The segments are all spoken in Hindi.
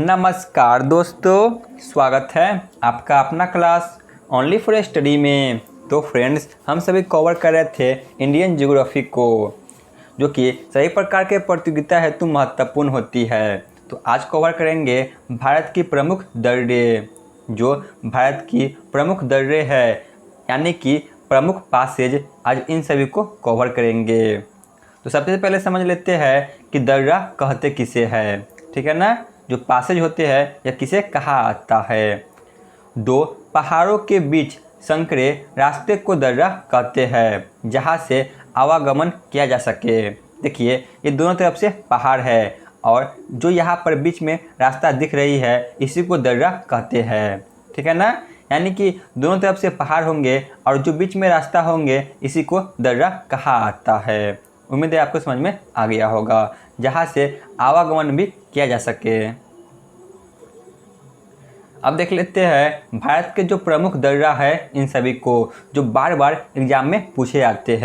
नमस्कार दोस्तों, स्वागत है आपका अपना क्लास ओनली फॉर स्टडी में। तो फ्रेंड्स, हम सभी कवर कर रहे थे इंडियन ज्योग्राफी को, जो कि सभी प्रकार के प्रतियोगिता हेतु महत्वपूर्ण होती है। तो आज कवर करेंगे भारत की प्रमुख दर्रे, जो भारत की प्रमुख दर्रे है, यानी कि प्रमुख पासेज। आज इन सभी को कवर करेंगे। तो सबसे पहले समझ लेते हैं कि दर्रा कहते किसे है, ठीक है ना। जो पासेज होते हैं या किसे कहा आता है। दो पहाड़ों के बीच संकरे रास्ते को दर्रा कहते हैं, जहाँ से आवागमन किया जा सके। देखिए, ये दोनों तरफ से पहाड़ है और जो यहाँ पर बीच में रास्ता दिख रही है, इसी को दर्रा कहते हैं, ठीक है ना। यानी कि दोनों तरफ से पहाड़ होंगे और जो बीच में रास्ता होंगे, इसी को दर्रा कहा आता है। उम्मीद है आपको समझ में आ गया होगा, जहाँ से आवागमन भी किया जा सके। अब देख लेते हैं भारत के जो प्रमुख दर्रा है, इन सभी को जो बार बार एग्जाम में पूछे जाते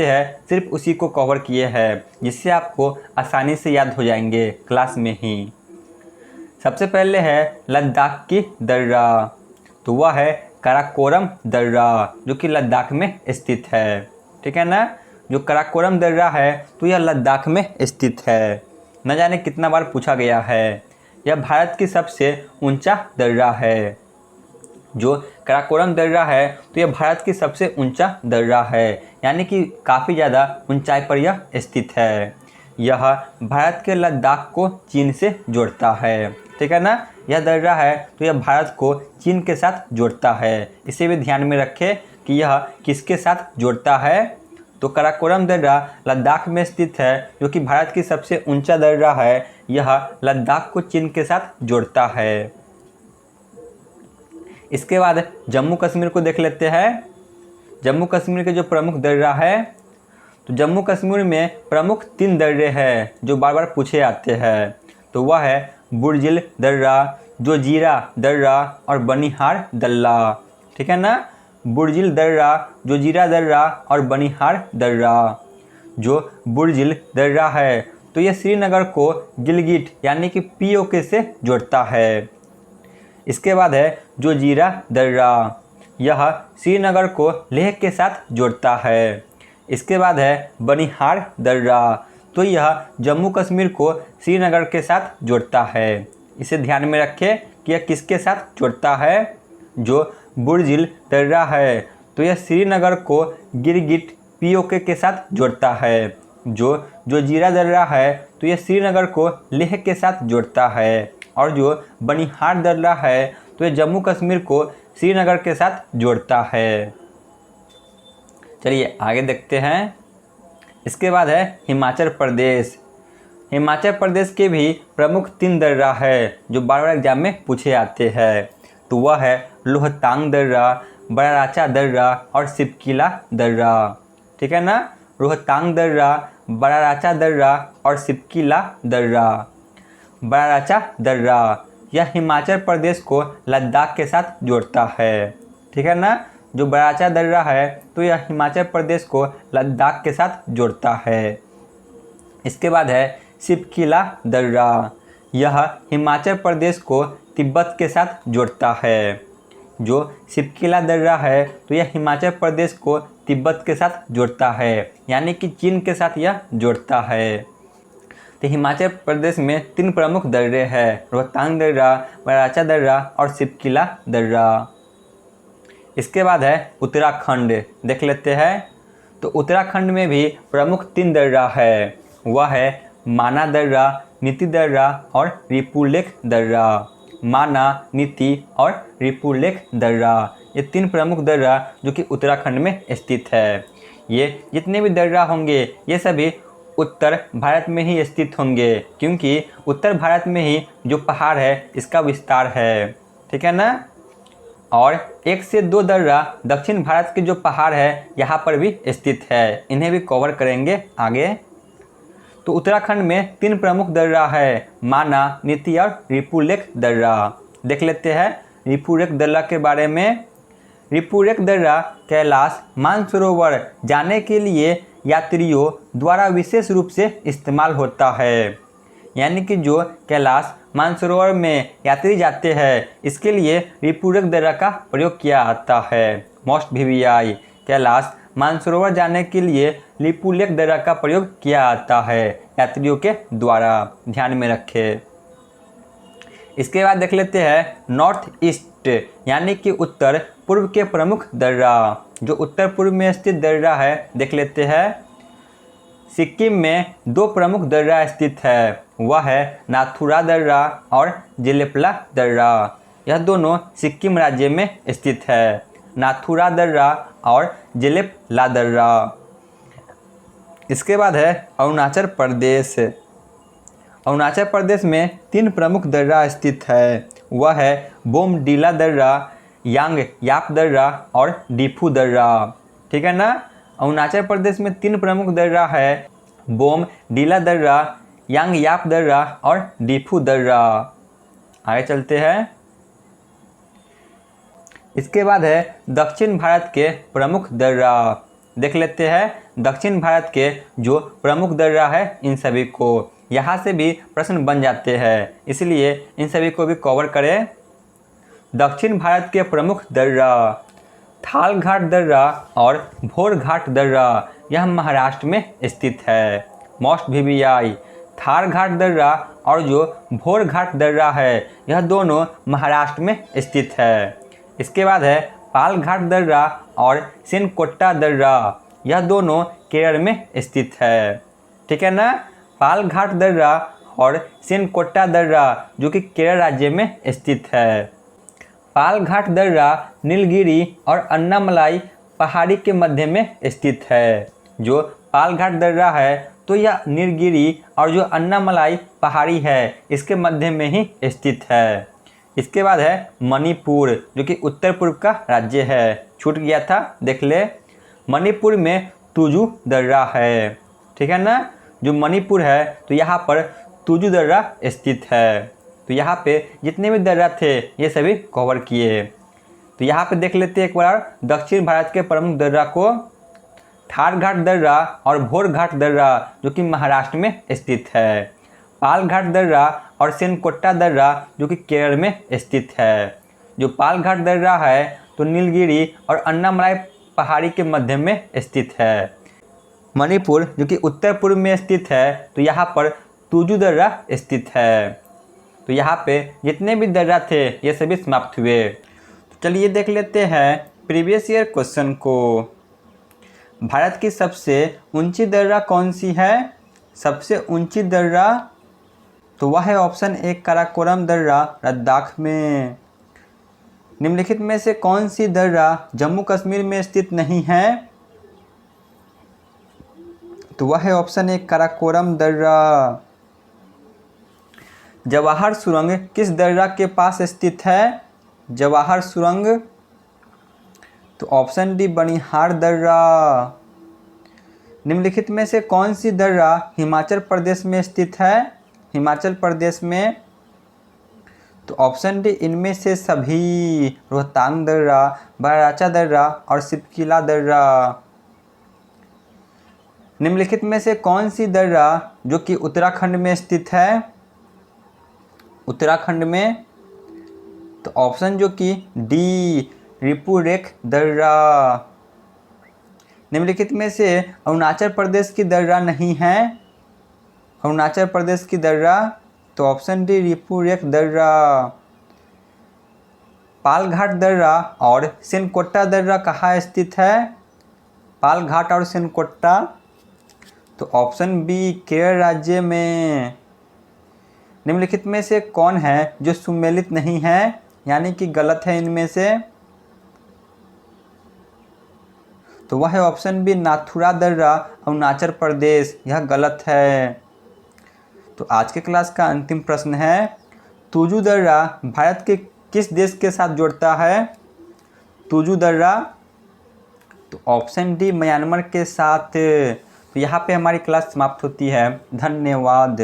हैं, सिर्फ उसी को कवर किए हैं, जिससे आपको आसानी से याद हो जाएंगे क्लास में ही। सबसे पहले है लद्दाख की दर्रा, तो वह है काराकोरम दर्रा, जो कि लद्दाख में स्थित है, ठीक है ना। जो काराकोरम दर्रा है, तो यह लद्दाख में स्थित है। न जाने कितना बार पूछा गया है। यह भारत की सबसे ऊंचा दर्रा है। जो काराकोरम दर्रा है, तो यह भारत की सबसे ऊंचा दर्रा है, यानी कि काफ़ी ज़्यादा ऊंचाई पर यह स्थित है। यह भारत के लद्दाख को चीन से जोड़ता है, ठीक है ना। यह दर्रा है, तो यह भारत को चीन के साथ जोड़ता है। इसे भी ध्यान में रखें कि यह किसके साथ जोड़ता है। तो काराकोरम दर्रा लद्दाख में स्थित है, जो कि भारत की सबसे ऊंचा दर्रा है। यह लद्दाख को चीन के साथ जोड़ता है। इसके बाद जम्मू कश्मीर को देख लेते हैं। जम्मू कश्मीर के जो प्रमुख दर्रा है, तो जम्मू कश्मीर में प्रमुख 3 दर्रे हैं जो बार बार पूछे जाते हैं। तो वह है बुर्जिल दर्रा, जोजिरा दर्रा और बनिहार दर्रा, ठीक है ना। बुर्जिल दर्रा, जोजिरा दर्रा और बनिहार दर्रा। जो बुर्जिल दर्रा है, तो यह श्रीनगर को गिलगिट यानी कि पीओके से जोड़ता है। इसके बाद है जोजिरा दर्रा, यह श्रीनगर को लेह के साथ जोड़ता है। इसके बाद है बनिहार दर्रा, तो यह जम्मू कश्मीर को श्रीनगर के साथ जोड़ता है। इसे ध्यान में रखें कि यह किसके साथ जोड़ता है। जो बुर्जिल दर्रा है, तो यह श्रीनगर को गिलगिट पीओके के साथ जोड़ता है। जो जोजिरा दर्रा है, तो यह श्रीनगर को लेह के साथ जोड़ता है। और जो बनिहार दर्रा है, तो यह जम्मू कश्मीर को श्रीनगर के साथ जोड़ता है। चलिए आगे देखते हैं। इसके बाद है हिमाचल प्रदेश। हिमाचल प्रदेश के भी प्रमुख 3 दर्रा है जो बार बार एग्जाम में पूछे जाते हैं। तो वह है रोहतांग दर्रा, बड़ा राचा दर्रा और सिपकिला दर्रा, ठीक है ना। रोहतांग दर्रा, बड़ा राचा दर्रा और सिपकिला दर्रा। बड़ा राचा दर्रा यह हिमाचल प्रदेश को लद्दाख के साथ जोड़ता है, ठीक है ना। जो बड़ा राचा दर्रा है, तो यह हिमाचल प्रदेश को लद्दाख के साथ जोड़ता है। इसके बाद है सिपकिला दर्रा, यह हिमाचल प्रदेश को तिब्बत के साथ जोड़ता है। जो सिपकिला दर्रा है, तो यह हिमाचल प्रदेश को तिब्बत के साथ जोड़ता है, यानी कि चीन के साथ यह जोड़ता है। तो हिमाचल प्रदेश में 3 प्रमुख दर्रे हैं, रोहतांग दर्रा, बराचा दर्रा और सिपकिला दर्रा। इसके बाद है उत्तराखंड, देख लेते हैं। तो उत्तराखंड में भी प्रमुख 3 दर्रा है। वह है माना दर्रा, नीति दर्रा और रिपुलेख दर्रा। माना, नीति और रिपुलेख दर्रा, ये 3 प्रमुख दर्रा जो कि उत्तराखंड में स्थित है। ये जितने भी दर्रा होंगे, ये सभी उत्तर भारत में ही स्थित होंगे, क्योंकि उत्तर भारत में ही जो पहाड़ है, इसका विस्तार है, ठीक है ना। और 1 से 2 दर्रा दक्षिण भारत के जो पहाड़ है, यहाँ पर भी स्थित है। इन्हें भी कवर करेंगे आगे। तो उत्तराखंड में 3 प्रमुख दर्रा है, माना, नीति और रिपुलेख दर्रा। देख लेते हैं रिपुलेख दर्रा के बारे में। रिपुलेख दर्रा कैलाश मानसरोवर जाने के लिए यात्रियों द्वारा विशेष रूप से इस्तेमाल होता है। यानी कि जो कैलाश मानसरोवर में यात्री जाते हैं इसके लिए रिपुरक दर्रा का प्रयोग किया आता है। मोस्ट वीवीआई कैलाश मानसरोवर जाने के लिए लिपुलेख दर्रा का प्रयोग किया आता है यात्रियों के द्वारा, ध्यान में रखें। इसके बाद देख लेते हैं नॉर्थ ईस्ट यानी कि उत्तर पूर्व के प्रमुख दर्रा। जो उत्तर पूर्व में स्थित दर्रा है देख लेते हैं। सिक्किम में दो प्रमुख दर्रा स्थित है, वह है नाथुला दर्रा और जेलेपला दर्रा। यह दोनों सिक्किम राज्य में स्थित है, नाथुला दर्रा और जेलेपला दर्रा। इसके बाद है अरुणाचल प्रदेश। अरुणाचल प्रदेश में तीन प्रमुख दर्रा स्थित है, वह है बोमडिला दर्रा, यांग याप दर्रा और डिफू दर्रा। ठीक है ना। अरुणाचल प्रदेश में तीन प्रमुख दर्रा है, बोमडिला दर्रा, यांग याप दर्रा और डिफू दर्रा। आगे चलते हैं। इसके बाद है दक्षिण भारत के प्रमुख दर्रा। देख लेते हैं दक्षिण भारत के जो प्रमुख दर्रा है इन सभी को। यहाँ से भी प्रश्न बन जाते हैं, इसलिए इन सभी को भी कवर करें। दक्षिण भारत के प्रमुख दर्रा थाल घाट दर्रा और भोर घाट दर्रा, यह महाराष्ट्र में स्थित है। मोस्ट वीवीआई थार घाट दर्रा और जो भोर घाट दर्रा है यह दोनों महाराष्ट्र में स्थित है। इसके बाद है पाल घाट दर्रा और सिनकोट्टा दर्रा, यह दोनों केरल में स्थित है। ठीक है ना। पाल घाट दर्रा और सिनकोट्टा दर्रा जो कि केरल राज्य में स्थित है। पाल घाट दर्रा नीलगिरी और अन्नामलाई पहाड़ी के मध्य में स्थित है। जो पाल घाट दर्रा है तो यह नीलगिरी और जो अन्नामलाई पहाड़ी है इसके मध्य में ही स्थित है। इसके बाद है मणिपुर जो कि उत्तर पूर्व का राज्य है, छूट गया था देख ले। मणिपुर में तुजु दर्रा है। ठीक है ना। जो मणिपुर है तो यहाँ पर तुजु दर्रा स्थित है। तो यहाँ पे जितने भी दर्रा थे ये सभी कवर किए। तो यहाँ पे देख लेते हैं एक बार दक्षिण भारत के प्रमुख दर्रा को। थार घाट दर्रा और भोर घाट दर्रा जो कि महाराष्ट्र में स्थित है। पाल घाट दर्रा और सिनकोट्टा दर्रा जो कि केरल में स्थित है। जो पाल घाट दर्रा है तो नीलगिरी और अन्नामलाई पहाड़ी के मध्य में स्थित है। मणिपुर जो कि उत्तर पूर्व में स्थित है तो यहाँ पर तुजु दर्रा स्थित है। तो यहाँ पे जितने भी दर्रा थे ये सभी समाप्त हुए। तो चलिए देख लेते हैं प्रीवियस ईयर क्वेश्चन को। भारत की सबसे ऊंची दर्रा कौन सी है? सबसे ऊंची दर्रा तो वह है ऑप्शन ए काराकोरम दर्रा लद्दाख में। निम्नलिखित में से कौन सी दर्रा जम्मू कश्मीर में स्थित नहीं है? तो वह है ऑप्शन ए काराकोरम दर्रा। जवाहर सुरंग किस दर्रा के पास स्थित है? जवाहर सुरंग तो ऑप्शन डी बनिहार दर्रा। निम्नलिखित में से कौन सी दर्रा हिमाचल प्रदेश में स्थित है? हिमाचल प्रदेश में तो ऑप्शन डी इनमें से सभी, रोहतांग दर्रा, बराचा दर्रा और सिपकिला दर्रा। निम्नलिखित में से कौन सी दर्रा जो कि उत्तराखंड में स्थित है? उत्तराखंड में तो ऑप्शन जो कि डी रिपुरेख दर्रा। निम्नलिखित में से अरुणाचल प्रदेश की दर्रा नहीं है? अरुणाचल प्रदेश की दर्रा तो ऑप्शन डी रिपुरेख दर्रा। पालघाट दर्रा और सिनकोट्टा दर्रा कहाँ स्थित है? पालघाट और सिनकोट्टा तो ऑप्शन बी केरल राज्य में। निम्नलिखित में से कौन है जो सुमेलित नहीं है, यानी कि गलत है इनमें से? तो वह है ऑप्शन बी नाथुला दर्रा अरुणाचल प्रदेश, यह गलत है। तो आज के क्लास का अंतिम प्रश्न है, तुजु दर्रा भारत के किस देश के साथ जुड़ता है? तुजु दर्रा तो ऑप्शन डी म्यांमार के साथ। तो यहाँ पे हमारी क्लास समाप्त होती है। धन्यवाद।